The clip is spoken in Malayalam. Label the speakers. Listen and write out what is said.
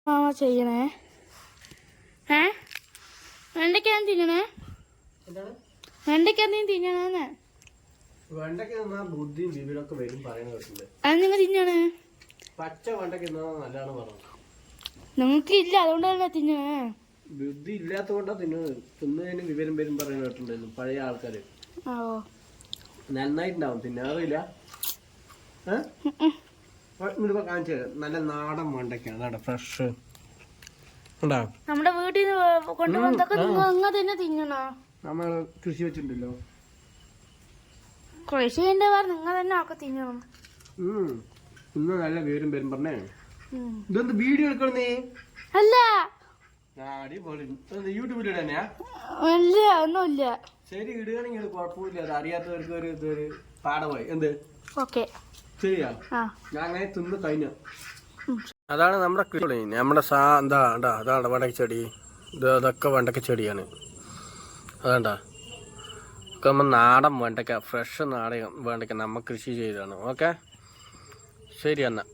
Speaker 1: മാമ ചെയ്യണേ? വെണ്ടയ്ക്ക തിന്നണേ? വെണ്ടയ്ക്ക തിന്നണേ?
Speaker 2: ബുദ്ധിയും വിവരമൊക്കെ വരും പറയുന്നത്.
Speaker 1: അത് നിങ്ങൾ തിന്നണേ?
Speaker 2: പച്ച വെണ്ടയ്ക്ക നല്ലതാണ് പറഞ്ഞു.
Speaker 1: നിങ്ങൾക്ക് ഇല്ല, അതുകൊണ്ടല്ലേ തിന്നണേ.
Speaker 2: ബുദ്ധി ഇല്ലാത്തതുകൊണ്ടാ തിന്നതിന് വിവരം വരും പറയുന്ന കേട്ടിട്ടുണ്ടായിരുന്നു പഴയ ആൾക്കാര്. നന്നായിട്ടുണ്ടാവും, തിന്നാറില്ല. കാണിച്ചു നല്ല നാടൻ വെണ്ടയ്ക്ക, അതാണ് ഫ്രഷ്.
Speaker 1: നമ്മുടെ വീട്ടിൽ നിന്ന് കൊണ്ടുവന്നതൊക്കെ നിങ്ങൾ തന്നെ തിന്നണോ?
Speaker 2: നമ്മൾ കൃഷി വെച്ചിട്ടുണ്ടല്ലോ.
Speaker 1: കൃഷി നിങ്ങൾ തന്നെ ഒക്കെ തിന്നണം.
Speaker 2: ഇന്ന് നല്ല വിവരം വരും പറഞ്ഞേ. ഇതൊന്ന് വീഡിയോ എടുക്കണേ?
Speaker 1: അല്ല,
Speaker 2: യൂട്യൂബിൽ ഇടാനാ?
Speaker 1: ഇല്ല, ഒന്നുമില്ല.
Speaker 2: ശരി, ഇടുകയാണെങ്കിൽ കുഴപ്പമില്ല. അത് അറിയാത്തവർക്ക് ഒരു പാഠമായി. എന്ത് ശരിയാ? ഞാൻ അങ്ങനെ തിന്ന് കഴിഞ്ഞു. അതാണ് നമ്മുടെ കൃഷി. നമ്മുടെ അതാണ് വെണ്ടക്ക ചെടി. അതൊക്കെ വെണ്ടക്ക ചെടിയാണ്. അതാണ്ടാ ഒക്കെ നമ്മൾ നാടൻ വെണ്ടക്ക, ഫ്രഷ് നാടൻ വെണ്ടക്ക നമ്മൾ കൃഷി ചെയ്തതാണ്. ഓക്കെ, ശരി എന്നാ.